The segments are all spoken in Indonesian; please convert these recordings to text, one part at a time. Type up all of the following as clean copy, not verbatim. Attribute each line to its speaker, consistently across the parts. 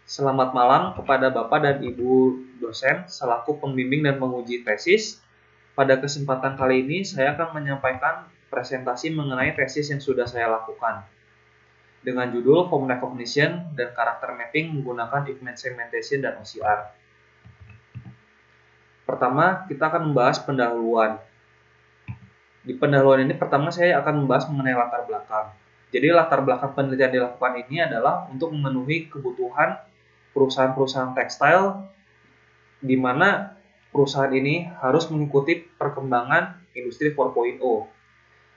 Speaker 1: Selamat malam kepada Bapak dan Ibu dosen selaku pembimbing dan penguji tesis. Pada kesempatan kali ini saya akan menyampaikan presentasi mengenai tesis yang sudah saya lakukan dengan judul Form Recognition dan Character Mapping menggunakan Image Segmentation dan OCR. Pertama, kita akan membahas pendahuluan. Di pendahuluan ini pertama saya akan membahas mengenai latar belakang. Jadi latar belakang penelitian dilakukan ini adalah untuk memenuhi kebutuhan perusahaan-perusahaan tekstil di mana perusahaan ini harus mengikuti perkembangan industri 4.0.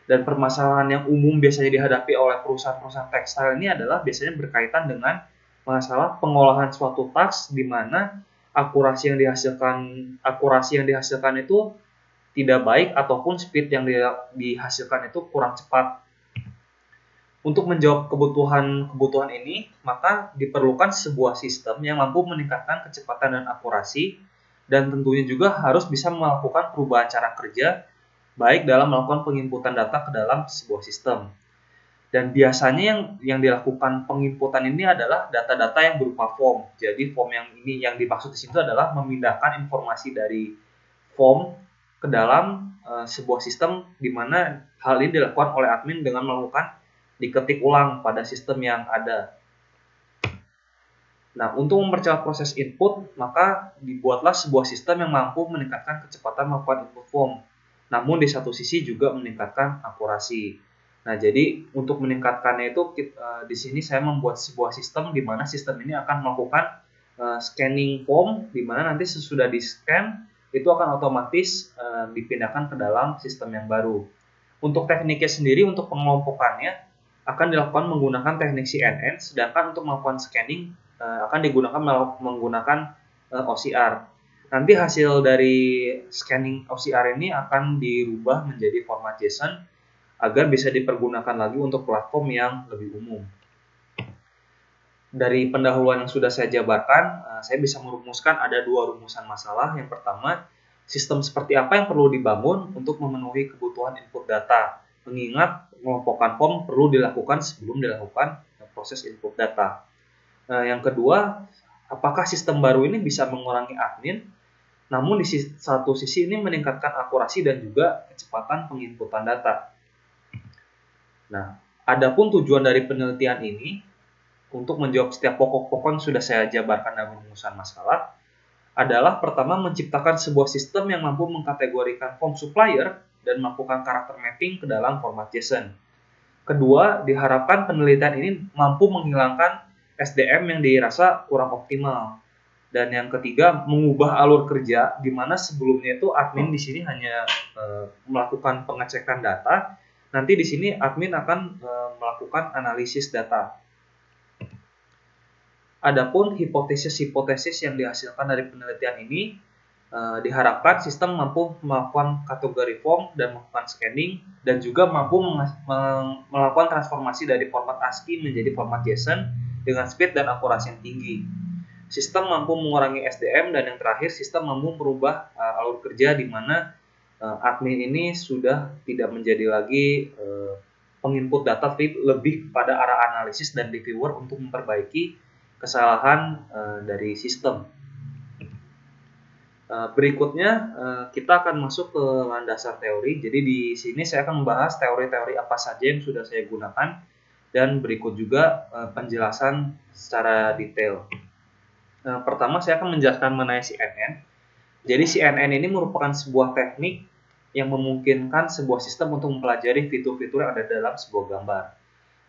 Speaker 1: Dan permasalahan yang umum biasanya dihadapi oleh perusahaan-perusahaan tekstil ini adalah biasanya berkaitan dengan masalah pengolahan suatu tas di mana akurasi yang dihasilkan itu tidak baik ataupun speed yang dihasilkan itu kurang cepat. Untuk menjawab kebutuhan ini, maka diperlukan sebuah sistem yang mampu meningkatkan kecepatan dan akurasi, dan tentunya juga harus bisa melakukan perubahan cara kerja, baik dalam melakukan penginputan data ke dalam sebuah sistem. Dan biasanya yang dilakukan penginputan ini adalah data-data yang berupa form. Jadi form yang dimaksud di situ adalah memindahkan informasi dari form ke dalam sebuah sistem, di mana hal ini dilakukan oleh admin dengan melakukan diketik ulang pada sistem yang ada. Nah, untuk mempercepat proses input, maka dibuatlah sebuah sistem yang mampu meningkatkan kecepatan melakukan input form. Namun di satu sisi juga meningkatkan akurasi. Nah, jadi untuk meningkatkannya itu di sini saya membuat sebuah sistem di mana sistem ini akan melakukan scanning form, di mana nanti sesudah di-scan itu akan otomatis dipindahkan ke dalam sistem yang baru. Untuk tekniknya sendiri, untuk pengelompokannya akan dilakukan menggunakan teknik CNN, sedangkan untuk melakukan scanning akan digunakan menggunakan OCR. Nanti hasil dari scanning OCR ini akan dirubah menjadi format JSON agar bisa dipergunakan lagi untuk platform yang lebih umum. Dari pendahuluan yang sudah saya jabarkan, saya bisa merumuskan ada dua rumusan masalah. Yang pertama, sistem seperti apa yang perlu dibangun untuk memenuhi kebutuhan input data, mengingat pengelompokan form perlu dilakukan sebelum dilakukan proses input data. Yang kedua, apakah sistem baru ini bisa mengurangi admin, namun di satu sisi ini meningkatkan akurasi dan juga kecepatan penginputan data. Nah, adapun tujuan dari penelitian ini untuk menjawab setiap pokok-pokok yang sudah saya jabarkan dalam rumusan masalah adalah pertama menciptakan sebuah sistem yang mampu mengkategorikan form supplier dan melakukan karakter mapping ke dalam format JSON. Kedua, diharapkan penelitian ini mampu menghilangkan SDM yang dirasa kurang optimal. Dan yang ketiga, mengubah alur kerja di mana sebelumnya itu admin di sini hanya melakukan pengecekan data, nanti di sini admin akan melakukan analisis data. Adapun hipotesis-hipotesis yang dihasilkan dari penelitian ini diharapkan sistem mampu melakukan kategori form dan melakukan scanning, dan juga mampu melakukan transformasi dari format ASCII menjadi format JSON dengan speed dan akurasi yang tinggi. Sistem mampu mengurangi SDM, dan yang terakhir sistem mampu merubah alur kerja di mana admin ini sudah tidak menjadi lagi penginput data, tapi lebih pada arah analisis dan reviewer untuk memperbaiki kesalahan dari sistem. Berikutnya kita akan masuk ke landasan teori. Jadi di sini saya akan membahas teori-teori apa saja yang sudah saya gunakan, dan berikut juga penjelasan secara detail. Pertama saya akan menjelaskan mengenai CNN. Jadi CNN ini merupakan sebuah teknik yang memungkinkan sebuah sistem untuk mempelajari fitur-fitur yang ada dalam sebuah gambar.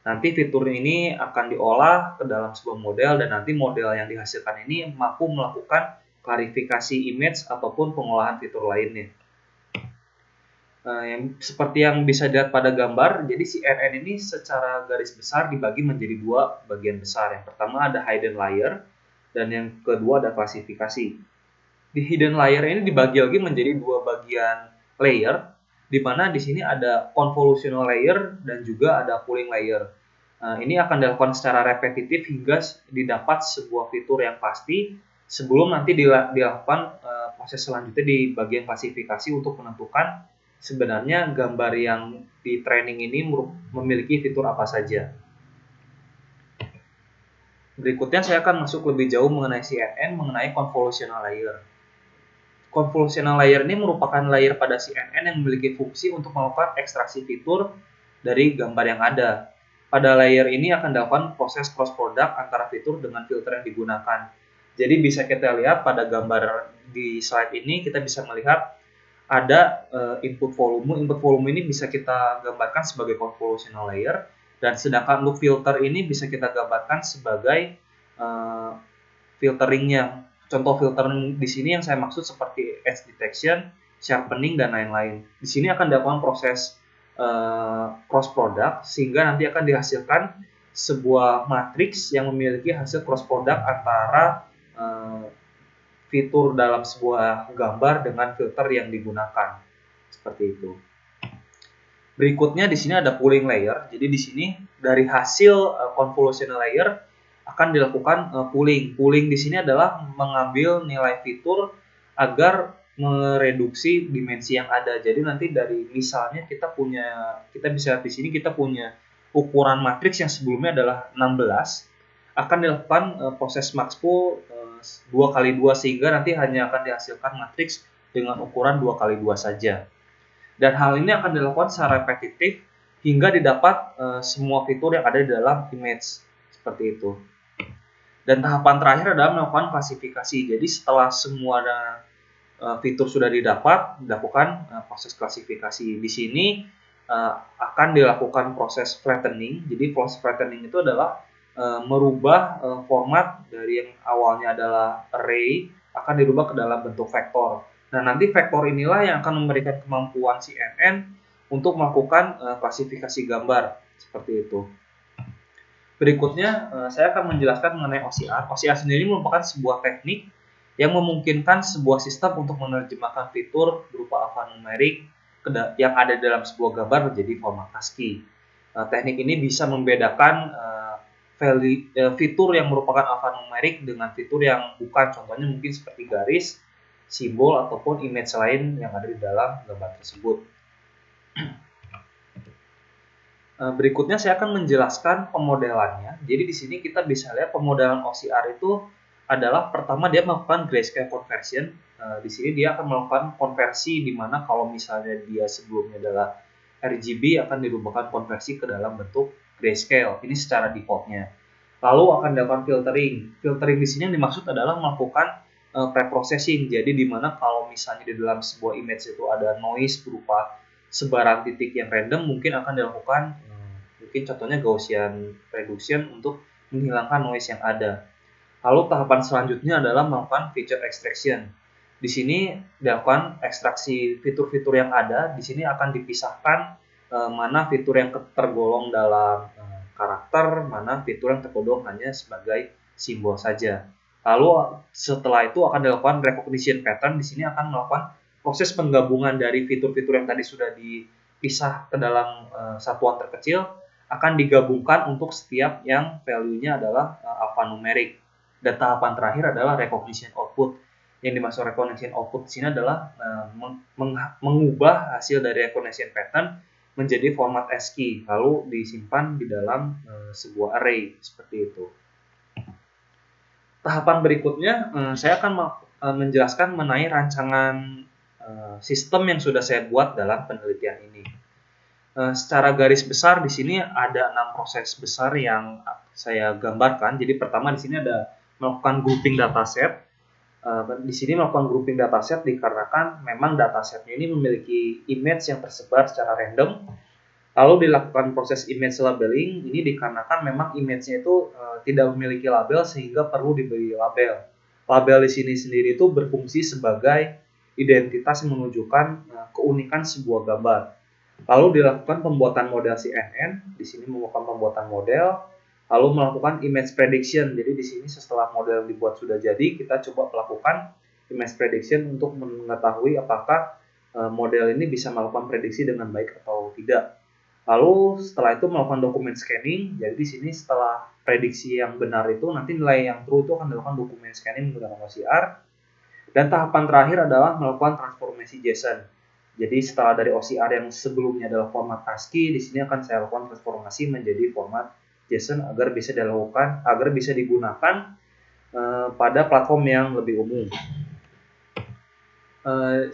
Speaker 1: Nanti fitur ini akan diolah ke dalam sebuah model, dan nanti model yang dihasilkan ini mampu melakukan klarifikasi image ataupun pengolahan fitur lainnya. Seperti yang bisa dilihat pada gambar, jadi CNN ini secara garis besar dibagi menjadi dua bagian besar. Yang pertama ada hidden layer, dan yang kedua ada klasifikasi. Di hidden layer ini dibagi lagi menjadi dua bagian layer, di mana di sini ada convolutional layer dan juga ada pooling layer. Ini akan dilakukan secara repetitif hingga didapat sebuah fitur yang pasti, sebelum nanti dilakukan proses selanjutnya di bagian klasifikasi untuk menentukan sebenarnya gambar yang di training ini memiliki fitur apa saja. Berikutnya saya akan masuk lebih jauh mengenai CNN, mengenai convolutional layer. Convolutional layer ini merupakan layer pada CNN yang memiliki fungsi untuk melakukan ekstraksi fitur dari gambar yang ada. Pada layer ini akan dilakukan proses cross product antara fitur dengan filter yang digunakan. Jadi bisa kita lihat pada gambar di slide ini, kita bisa melihat ada input volume. Input volume ini bisa kita gambarkan sebagai convolutional layer, dan sedangkan untuk filter ini bisa kita gambarkan sebagai filteringnya. Contoh filtering di sini yang saya maksud seperti edge detection, sharpening, dan lain-lain. Di sini akan dilakukan proses cross product sehingga nanti akan dihasilkan sebuah matriks yang memiliki hasil cross product antara fitur dalam sebuah gambar dengan filter yang digunakan. Seperti itu. Berikutnya di sini ada pooling layer. Jadi di sini dari hasil convolutional layer akan dilakukan pooling. Pooling di sini adalah mengambil nilai fitur agar mereduksi dimensi yang ada. Jadi nanti dari misalnya kita bisa di sini kita punya ukuran matriks yang sebelumnya adalah 16, akan dilakukan proses maxpo 2x2 sehingga nanti hanya akan dihasilkan matriks dengan ukuran 2x2 saja. Dan hal ini akan dilakukan secara repetitif hingga didapat semua fitur yang ada di dalam image. Seperti itu. Dan tahapan terakhir adalah melakukan klasifikasi. Jadi setelah semua fitur sudah dilakukan proses klasifikasi. Di sini akan dilakukan proses flattening. Jadi proses flattening itu adalah merubah format dari yang awalnya adalah array akan dirubah ke dalam bentuk vektor. Nah, nanti vektor inilah yang akan memberikan kemampuan CNN untuk melakukan klasifikasi gambar. Seperti itu. Berikutnya, saya akan menjelaskan mengenai OCR. OCR sendiri merupakan sebuah teknik yang memungkinkan sebuah sistem untuk menerjemahkan fitur berupa alfanumerik yang ada dalam sebuah gambar menjadi format ASCII. Teknik ini bisa membedakan fitur yang merupakan alfanumerik dengan fitur yang bukan. Contohnya mungkin seperti garis, simbol, ataupun image lain yang ada di dalam gambar tersebut. Berikutnya saya akan menjelaskan pemodelannya. Jadi di sini kita bisa lihat pemodelan OCR itu adalah pertama dia melakukan grayscale conversion. Di sini dia akan melakukan konversi di mana kalau misalnya dia sebelumnya adalah RGB akan dirubahkan konversi ke dalam bentuk grayscale. Ini secara defaultnya. Lalu akan dilakukan filtering. Filtering di sini yang dimaksud adalah melakukan preprocessing. Jadi di mana kalau misalnya di dalam sebuah image itu ada noise berupa sebaran titik yang random, mungkin akan dilakukan mungkin contohnya Gaussian reduction untuk menghilangkan noise yang ada. Lalu tahapan selanjutnya adalah melakukan feature extraction. Di sini dilakukan ekstraksi fitur-fitur yang ada. Di sini akan dipisahkan mana fitur yang tergolong dalam karakter, mana fitur yang tergolong hanya sebagai simbol saja. Lalu setelah itu akan dilakukan recognition pattern. Di sini akan melakukan proses penggabungan dari fitur-fitur yang tadi sudah dipisah ke dalam satuan terkecil akan digabungkan untuk setiap yang value-nya adalah alphanumeric. Dan tahapan terakhir adalah recognition output. Yang dimaksud recognition output di sini adalah mengubah hasil dari recognition pattern menjadi format ASCII lalu disimpan di dalam sebuah array seperti itu. Tahapan berikutnya saya akan menjelaskan mengenai rancangan sistem yang sudah saya buat dalam penelitian ini. Secara garis besar di sini ada 6 proses besar yang saya gambarkan. Jadi pertama di sini ada melakukan grouping dataset. Di sini melakukan grouping dataset dikarenakan memang datasetnya ini memiliki image yang tersebar secara random. Lalu dilakukan proses image labeling. Ini dikarenakan memang image-nya itu tidak memiliki label sehingga perlu diberi label. Label di sini sendiri itu berfungsi sebagai identitas yang menunjukkan keunikan sebuah gambar. Lalu dilakukan pembuatan model CNN. Di sini melakukan pembuatan model. Lalu melakukan image prediction. Jadi di sini setelah model dibuat sudah jadi, kita coba melakukan image prediction untuk mengetahui apakah model ini bisa melakukan prediksi dengan baik atau tidak. Lalu setelah itu melakukan dokumen scanning. Jadi di sini setelah prediksi yang benar itu nanti nilai yang true itu akan dilakukan dokumen scanning menggunakan OCR. Dan tahapan terakhir adalah melakukan transformasi JSON. Jadi setelah dari OCR yang sebelumnya adalah format ASCII, di sini akan saya lakukan transformasi menjadi format JSON agar bisa digunakan pada platform yang lebih umum.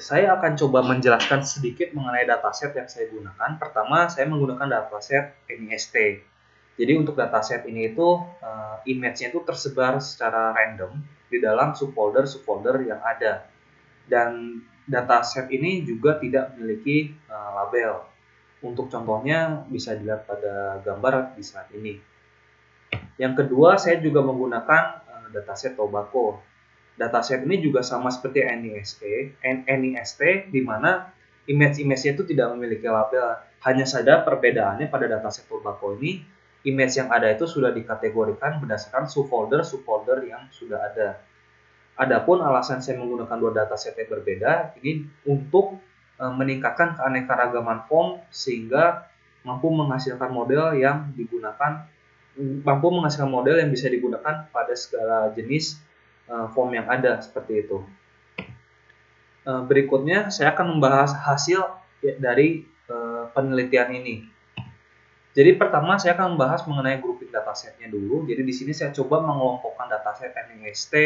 Speaker 1: Saya akan coba menjelaskan sedikit mengenai dataset yang saya gunakan. Pertama, saya menggunakan dataset NIST. Jadi untuk dataset ini itu image-nya itu tersebar secara random di dalam subfolder yang ada. Dan dataset ini juga tidak memiliki label. Untuk contohnya bisa dilihat pada gambar di slide ini. Yang kedua, saya juga menggunakan dataset Tobacco. Dataset ini juga sama seperti NIST, di mana image-nya itu tidak memiliki label. Hanya saja perbedaannya pada dataset Tobacco ini, image yang ada itu sudah dikategorikan berdasarkan subfolder yang sudah ada. Adapun alasan saya menggunakan dua dataset yang berbeda, ini untuk meningkatkan keanekaragaman form sehingga mampu menghasilkan model yang bisa digunakan pada segala jenis form yang ada seperti itu. Berikutnya saya akan membahas hasil dari penelitian ini. Jadi pertama saya akan membahas mengenai grouping datasetnya dulu. Jadi di sini saya coba mengelompokkan dataset NIST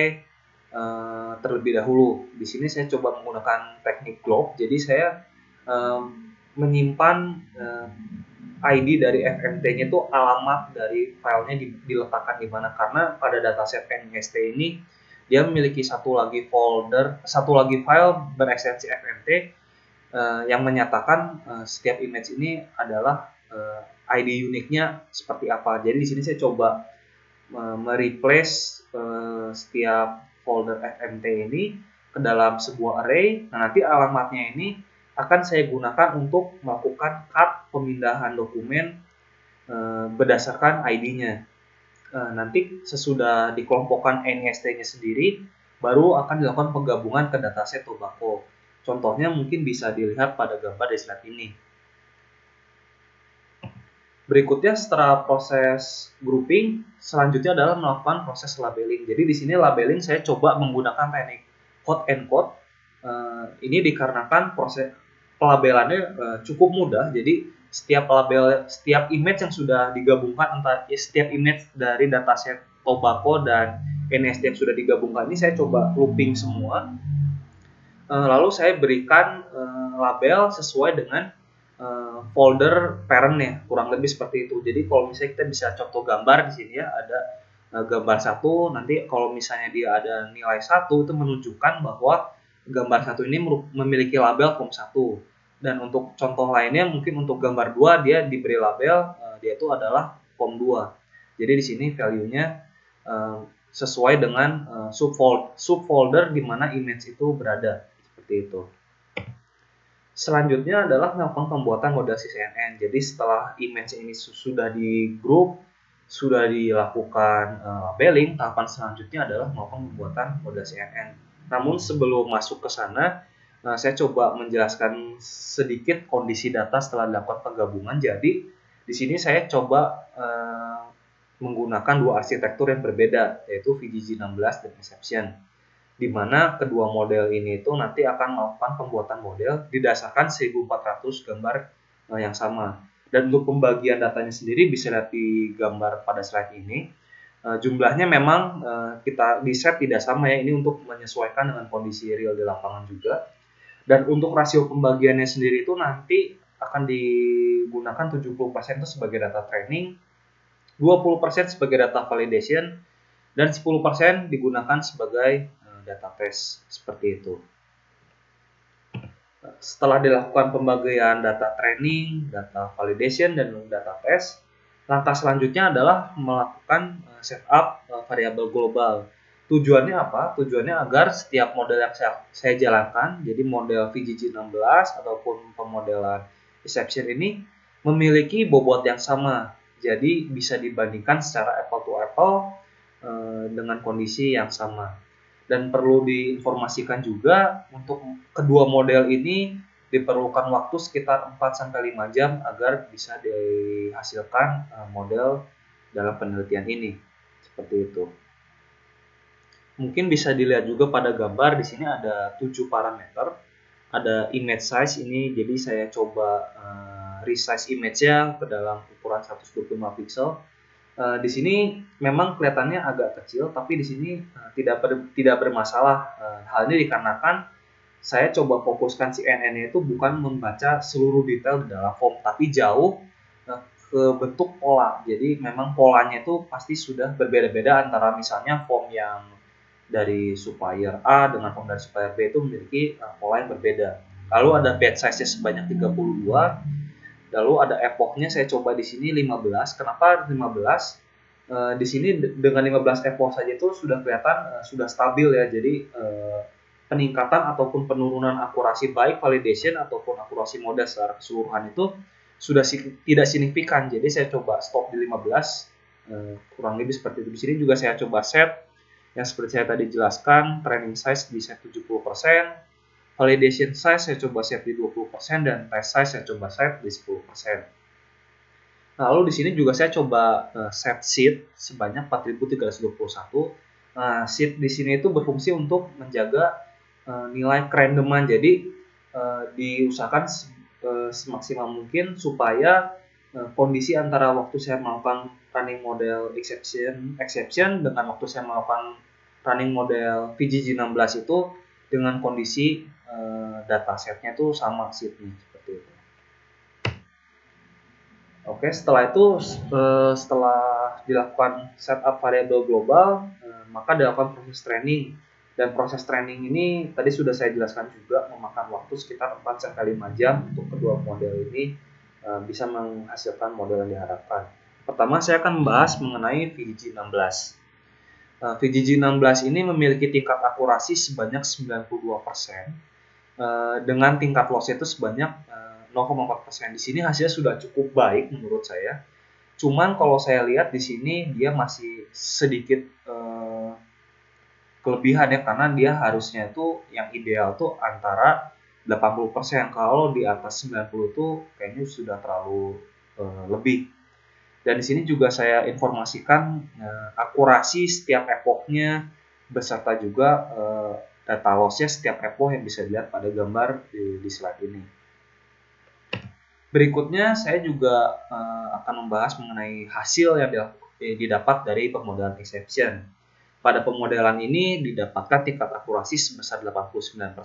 Speaker 1: terlebih dahulu. Di sini saya coba menggunakan teknik globe. Jadi saya menyimpan ID dari FMT-nya itu alamat dari filenya diletakkan di mana, karena pada dataset NIST ini dia memiliki satu lagi file berekstensi FMT yang menyatakan setiap image ini adalah ID uniknya seperti apa. Jadi di sini saya coba mereplace setiap folder FMT ini ke dalam sebuah array. Nah, nanti alamatnya ini akan saya gunakan untuk melakukan cut pemindahan dokumen berdasarkan ID-nya. Nanti sesudah dikelompokkan NIST-nya sendiri, baru akan dilakukan penggabungan ke dataset Tobacco. Contohnya mungkin bisa dilihat pada gambar di slide ini. Berikutnya setelah proses grouping, selanjutnya adalah melakukan proses labeling. Jadi di sini labeling saya coba menggunakan teknik hot and code. Ini dikarenakan proses pelabelannya cukup mudah. Jadi setiap image yang sudah digabungkan, setiap image dari dataset Tobacco dan NIST yang sudah digabungkan ini saya coba looping semua. Lalu saya berikan label sesuai dengan folder parentnya, kurang lebih seperti itu. Jadi kalau misalnya kita bisa contoh gambar di sini ya, ada gambar 1, nanti kalau misalnya dia ada nilai 1 itu menunjukkan bahwa gambar 1 ini memiliki label form 1. Dan untuk contoh lainnya mungkin untuk gambar 2 dia diberi label dia itu adalah form 2. Jadi di sini value-nya sesuai dengan subfolder di mana image itu berada, seperti itu. Selanjutnya adalah melakukan pembuatan model CNN. Jadi setelah image ini sudah di group, sudah dilakukan labeling, tahapan selanjutnya adalah melakukan pembuatan model CNN. Namun sebelum masuk ke sana, saya coba menjelaskan sedikit kondisi data setelah dilakukan penggabungan. Jadi di sini saya coba menggunakan dua arsitektur yang berbeda, yaitu VGG16 dan Exception, di mana kedua model ini itu nanti akan melakukan pembuatan model didasarkan 1400 gambar yang sama. Dan untuk pembagian datanya sendiri bisa lihat di gambar pada slide ini. Jumlahnya memang kita di set tidak sama ya, ini untuk menyesuaikan dengan kondisi real di lapangan juga. Dan untuk rasio pembagiannya sendiri itu nanti akan digunakan 70% itu sebagai data training, 20% sebagai data validation, dan 10% digunakan sebagai data test, seperti itu. Setelah dilakukan pembagian data training, data validation, dan data test, langkah selanjutnya adalah melakukan setup variabel global. Tujuannya apa? Tujuannya agar setiap model yang saya jalankan, jadi model VGG16 ataupun pemodelan Exception ini memiliki bobot yang sama. Jadi bisa dibandingkan secara apple to apple dengan kondisi yang sama. Dan perlu diinformasikan juga untuk kedua model ini diperlukan waktu sekitar 4-5 jam agar bisa dihasilkan model dalam penelitian ini. Seperti itu. Mungkin bisa dilihat juga pada gambar, di sini ada 7 parameter. Ada image size ini, jadi saya coba resize image-nya ke dalam ukuran 125 pixel. Di sini memang kelihatannya agak kecil, tapi di sini tidak bermasalah. Hal ini dikarenakan saya coba fokuskan si NN itu bukan membaca seluruh detail di dalam form, tapi jauh ke bentuk pola. Jadi memang polanya itu pasti sudah berbeda-beda antara misalnya form yang dari supplier A dengan form dari supplier B itu memiliki pola yang berbeda. Lalu ada batch size-nya sebanyak 32. Lalu ada epochnya saya coba di sini 15. Kenapa 15? Di sini dengan 15 epoch saja itu sudah kelihatan sudah stabil ya. Jadi peningkatan ataupun penurunan akurasi baik validation ataupun akurasi model secara keseluruhan itu sudah tidak signifikan. Jadi saya coba stop di 15, kurang lebih seperti itu. Di sini juga saya coba set yang seperti saya tadi jelaskan, training size di set 70%, validation size saya coba set di 20%, dan test size saya coba set di 10%. Lalu di sini juga saya coba set seed sebanyak 4.321. Seed di sini itu berfungsi untuk menjaga nilai kerandoman. Jadi diusahakan semaksimal mungkin supaya kondisi antara waktu saya melakukan running model exception dengan waktu saya melakukan running model VGG16 itu dengan kondisi datasetnya itu sama seednya seperti itu. Oke, setelah itu setelah dilakukan setup variabel global, maka dilakukan proses training. Dan proses training ini tadi sudah saya jelaskan juga memakan waktu sekitar 4-5 jam untuk kedua model ini bisa menghasilkan model yang diharapkan. Pertama saya akan membahas mengenai VGG16. VGG16 ini memiliki tingkat akurasi sebanyak 92%, dengan tingkat loss itu sebanyak 0,4%. Di sini hasilnya sudah cukup baik menurut saya. Cuman kalau saya lihat di sini dia masih sedikit kelebihan ya, karena dia harusnya itu yang ideal tuh antara 80%. Kalau di atas 90 itu kayaknya sudah terlalu lebih. Dan di sini juga saya informasikan akurasi setiap epochnya beserta juga data loss-nya setiap epoch yang bisa dilihat pada gambar di slide ini. Berikutnya saya juga akan membahas mengenai hasil yang didapat dari pemodelan exception. Pada pemodelan ini didapatkan tingkat akurasi sebesar 89%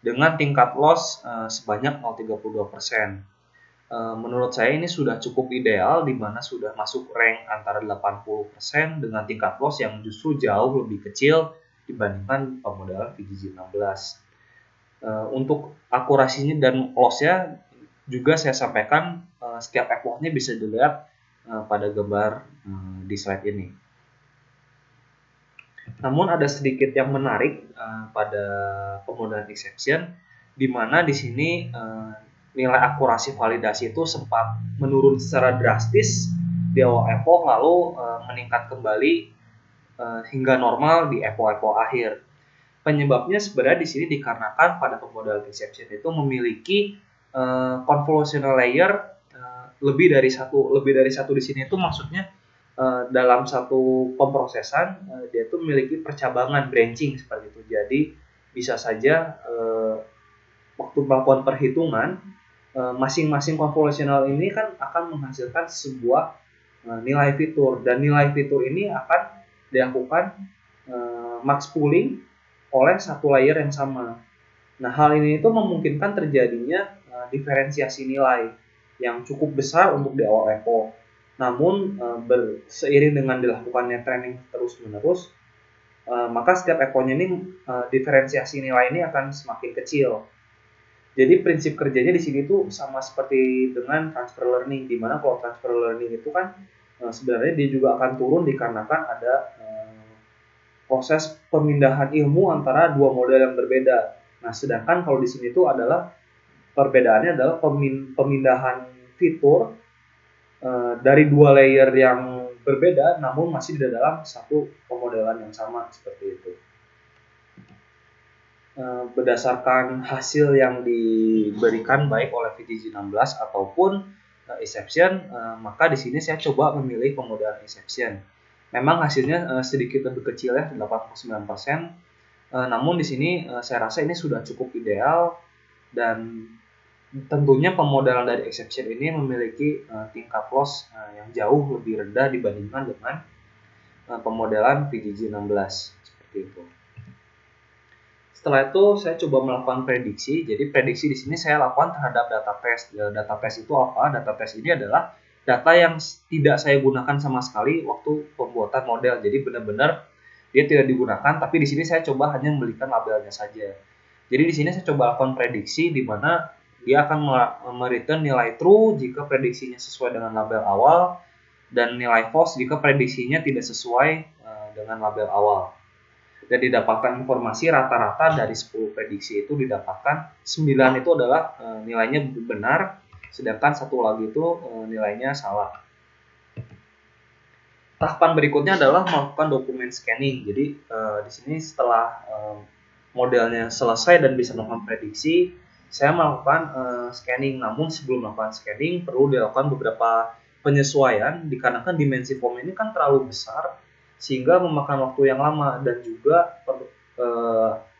Speaker 1: dengan tingkat loss sebanyak 0,32%. Menurut saya ini sudah cukup ideal, di mana sudah masuk rank antara 80% dengan tingkat loss yang justru jauh lebih kecil dibandingkan pemodelan VGG16. Untuk akurasinya dan lossnya juga saya sampaikan setiap epochnya bisa dilihat pada gambar di slide ini. Namun ada sedikit yang menarik pada pemodelan exception, di mana di sini nilai akurasi validasi itu sempat menurun secara drastis di awal epoch, lalu meningkat kembali hingga normal di epoch akhir. Penyebabnya sebenarnya di sini dikarenakan pada pemodelan exception itu memiliki convolutional layer lebih dari satu di sini. Itu maksudnya dalam satu pemrosesan dia itu memiliki percabangan branching seperti itu. Jadi bisa saja waktu melakukan perhitungan masing-masing convolutional ini kan akan menghasilkan sebuah nilai fitur, dan nilai fitur ini akan dilakukan max pooling oleh satu layer yang sama. Nah, hal ini itu memungkinkan terjadinya diferensiasi nilai yang cukup besar untuk di awal epoch. Namun seiring dengan dilakukannya training terus-menerus, maka setiap epochnya ini diferensiasi nilai ini akan semakin kecil. Jadi prinsip kerjanya di sini tuh sama seperti dengan transfer learning, di mana kalau transfer learning itu kan sebenarnya dia juga akan turun dikarenakan ada proses pemindahan ilmu antara dua model yang berbeda. Nah, sedangkan kalau di sini itu adalah perbedaannya adalah pemindahan fitur dari dua layer yang berbeda, namun masih di dalam satu pemodelan yang sama seperti itu. Berdasarkan hasil yang diberikan baik oleh VGG16 ataupun exception, maka di sini saya coba memilih pemodelan exception. Memang hasilnya sedikit lebih kecil ya, 89%. Namun di sini saya rasa ini sudah cukup ideal, dan Tentunya pemodelan dari exception ini memiliki tingkat loss yang jauh lebih rendah dibandingkan dengan pemodelan PGG-16 seperti itu. Setelah itu saya coba melakukan prediksi. Jadi prediksi di sini saya lakukan terhadap data test. Data test itu apa? Data test ini adalah data yang tidak saya gunakan sama sekali waktu pembuatan model. Jadi benar-benar dia tidak digunakan, tapi di sini saya coba hanya memberikan labelnya saja. Jadi di sini saya coba lakukan prediksi di mana dia akan mereturn nilai true jika prediksinya sesuai dengan label awal dan nilai false jika prediksinya tidak sesuai dengan label awal. Dan didapatkan informasi rata-rata dari 10 prediksi itu didapatkan 9 itu adalah nilainya benar, sedangkan satu lagi itu nilainya salah. Tahapan berikutnya adalah melakukan dokumen scanning. Jadi di sini setelah modelnya selesai dan bisa melakukan prediksi, saya melakukan scanning. Namun sebelum melakukan scanning perlu dilakukan beberapa penyesuaian dikarenakan dimensi form ini kan terlalu besar sehingga memakan waktu yang lama, dan juga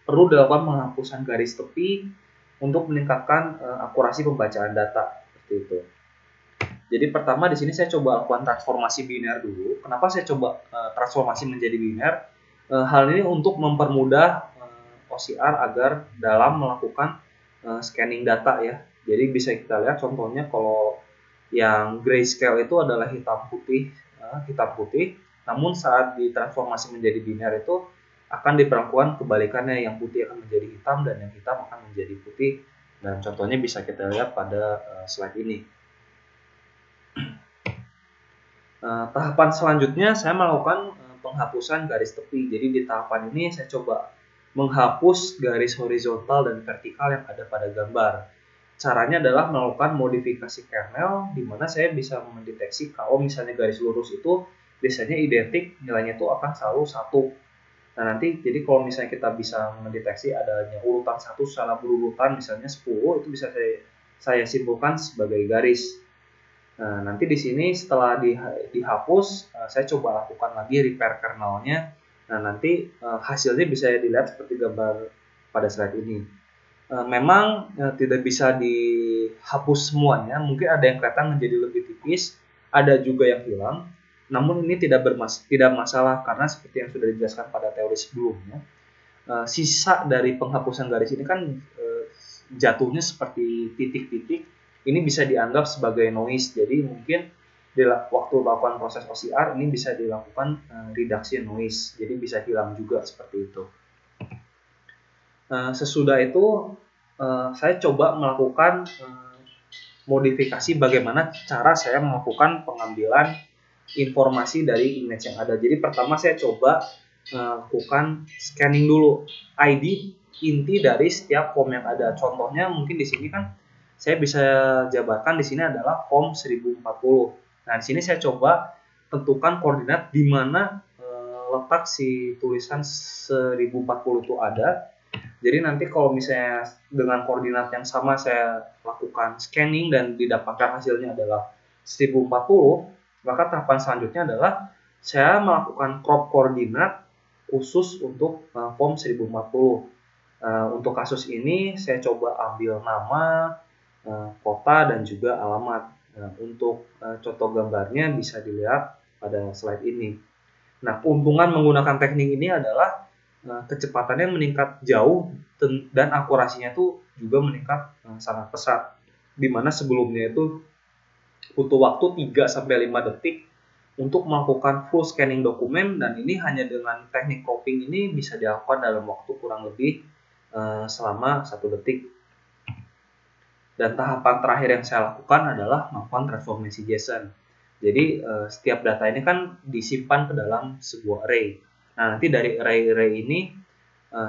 Speaker 1: perlu dilakukan penghapusan garis tepi untuk meningkatkan akurasi pembacaan data seperti itu. Jadi pertama di sini saya coba lakukan transformasi biner dulu. Kenapa saya coba transformasi menjadi biner? Hal ini untuk mempermudah OCR agar dalam melakukan scanning data ya. Jadi bisa kita lihat contohnya kalau yang grayscale itu adalah hitam putih. Namun saat ditransformasi menjadi biner itu akan diperlakukan kebalikannya, yang putih akan menjadi hitam dan yang hitam akan menjadi putih. Dan contohnya bisa kita lihat pada slide ini. Tahapan selanjutnya saya melakukan penghapusan garis tepi. Jadi di tahapan ini saya coba menghapus garis horizontal dan vertikal yang ada pada gambar. Caranya adalah melakukan modifikasi kernel, di mana saya bisa mendeteksi kalau misalnya garis lurus itu biasanya identik, nilainya itu akan selalu 1. Nah nanti jadi kalau misalnya kita bisa mendeteksi adanya urutan 1 secara berurutan, misalnya 10, itu bisa saya simpulkan sebagai garis. Nah, nanti di sini setelah dihapus, saya coba lakukan lagi repair kernelnya. Nah, nanti hasilnya bisa dilihat seperti gambar pada slide ini. Memang tidak bisa dihapus semuanya, mungkin ada yang kelihatan menjadi lebih tipis, ada juga yang hilang. Namun ini tidak masalah karena seperti yang sudah dijelaskan pada teori sebelumnya, sisa dari penghapusan garis ini kan jatuhnya seperti titik-titik. Ini bisa dianggap sebagai noise. Jadi mungkin waktu melakukan proses OCR ini bisa dilakukan reduction noise. Jadi bisa hilang juga seperti itu. Sesudah itu saya coba melakukan modifikasi bagaimana cara saya melakukan pengambilan informasi dari image yang ada. Jadi pertama saya coba lakukan scanning dulu ID inti dari setiap form yang ada. Contohnya mungkin di sini kan saya bisa jabarkan di sini adalah form 1040. Nah, di sini saya coba tentukan koordinat di mana letak si tulisan 1040 itu ada. Jadi nanti kalau misalnya dengan koordinat yang sama saya lakukan scanning dan didapatkan hasilnya adalah 1040, maka tahapan selanjutnya adalah saya melakukan crop koordinat khusus untuk form 1040. Untuk kasus ini saya coba ambil nama, kota, dan juga alamat. Untuk contoh gambarnya bisa dilihat pada slide ini. Nah, keuntungan menggunakan teknik ini adalah kecepatannya meningkat jauh dan akurasinya itu juga meningkat sangat pesat. Di mana sebelumnya itu butuh waktu 3-5 detik untuk melakukan full scanning dokumen, dan ini hanya dengan teknik cropping ini bisa dilakukan dalam waktu kurang lebih selama 1 detik. Dan tahapan terakhir yang saya lakukan adalah melakukan transformasi JSON. Jadi setiap data ini kan disimpan ke dalam sebuah array. Nah, nanti dari array ini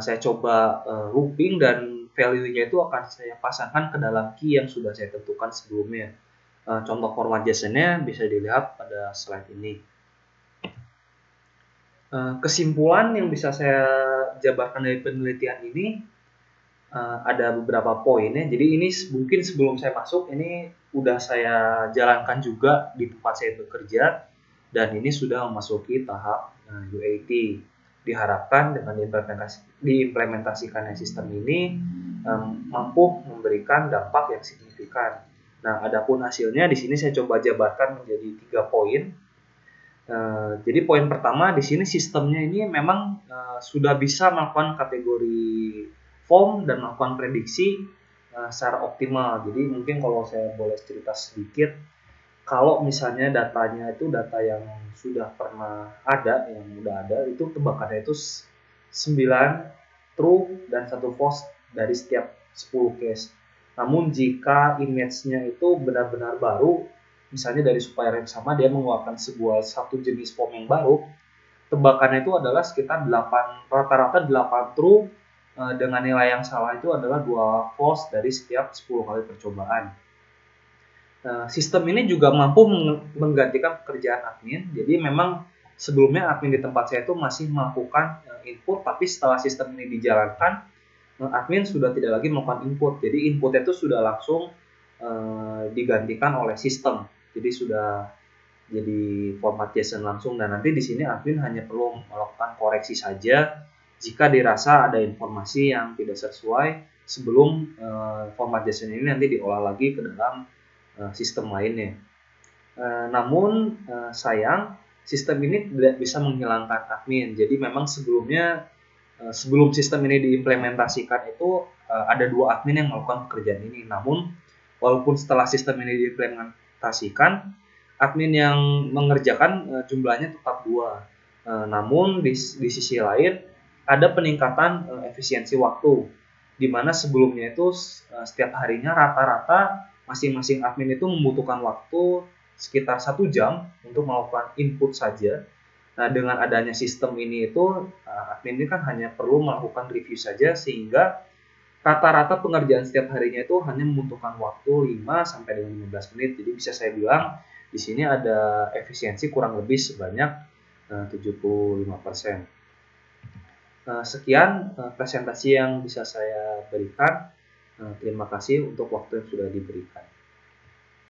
Speaker 1: saya coba looping dan value-nya itu akan saya pasangkan ke dalam key yang sudah saya tentukan sebelumnya. Contoh format JSON-nya bisa dilihat pada slide ini. Kesimpulan yang bisa saya jabarkan dari penelitian ini ada beberapa poin ya. Jadi ini mungkin sebelum saya masuk ini udah saya jalankan juga di tempat saya bekerja, dan ini sudah memasuki tahap UAT, Diharapkan dengan diimplementasikannya sistem ini mampu memberikan dampak yang signifikan. Nah, adapun hasilnya di sini saya coba jabarkan menjadi 3 poin. Jadi poin pertama di sini sistemnya ini memang sudah bisa melakukan kategori form dan melakukan prediksi secara optimal. Jadi mungkin kalau saya boleh cerita sedikit, kalau misalnya datanya itu data yang sudah pernah ada, yang udah ada, itu tebakannya itu 9 true dan 1 false dari setiap 10 case. Namun jika image-nya itu benar-benar baru, misalnya dari supplier yang sama dia mengeluarkan satu jenis form yang baru, tebakannya itu adalah sekitar 8, rata-rata 8 true dengan nilai yang salah itu adalah 2 false dari setiap 10 kali percobaan. Sistem ini juga mampu menggantikan pekerjaan admin. Jadi memang sebelumnya admin di tempat saya itu masih melakukan input, tapi setelah sistem ini dijalankan, admin sudah tidak lagi melakukan input. Jadi inputnya itu sudah langsung digantikan oleh sistem. Jadi sudah jadi format JSON langsung, dan nanti di sini admin hanya perlu melakukan koreksi saja jika dirasa ada informasi yang tidak sesuai sebelum format JSON ini nanti diolah lagi ke dalam sistem lainnya. Namun sayang sistem ini tidak bisa menghilangkan admin. Jadi memang sebelumnya sebelum sistem ini diimplementasikan itu ada 2 admin yang melakukan pekerjaan ini. Namun walaupun setelah sistem ini diimplementasikan, admin yang mengerjakan jumlahnya tetap 2. Namun di sisi lain ada peningkatan efisiensi waktu, di mana sebelumnya itu setiap harinya rata-rata masing-masing admin itu membutuhkan waktu sekitar 1 jam untuk melakukan input saja. Nah, dengan adanya sistem ini itu admin ini kan hanya perlu melakukan review saja, sehingga rata-rata pengerjaan setiap harinya itu hanya membutuhkan waktu 5 sampai dengan 15 menit. Jadi bisa saya bilang di sini ada efisiensi kurang lebih sebanyak 75%. Sekian presentasi yang bisa saya berikan. Terima kasih untuk waktu yang sudah diberikan.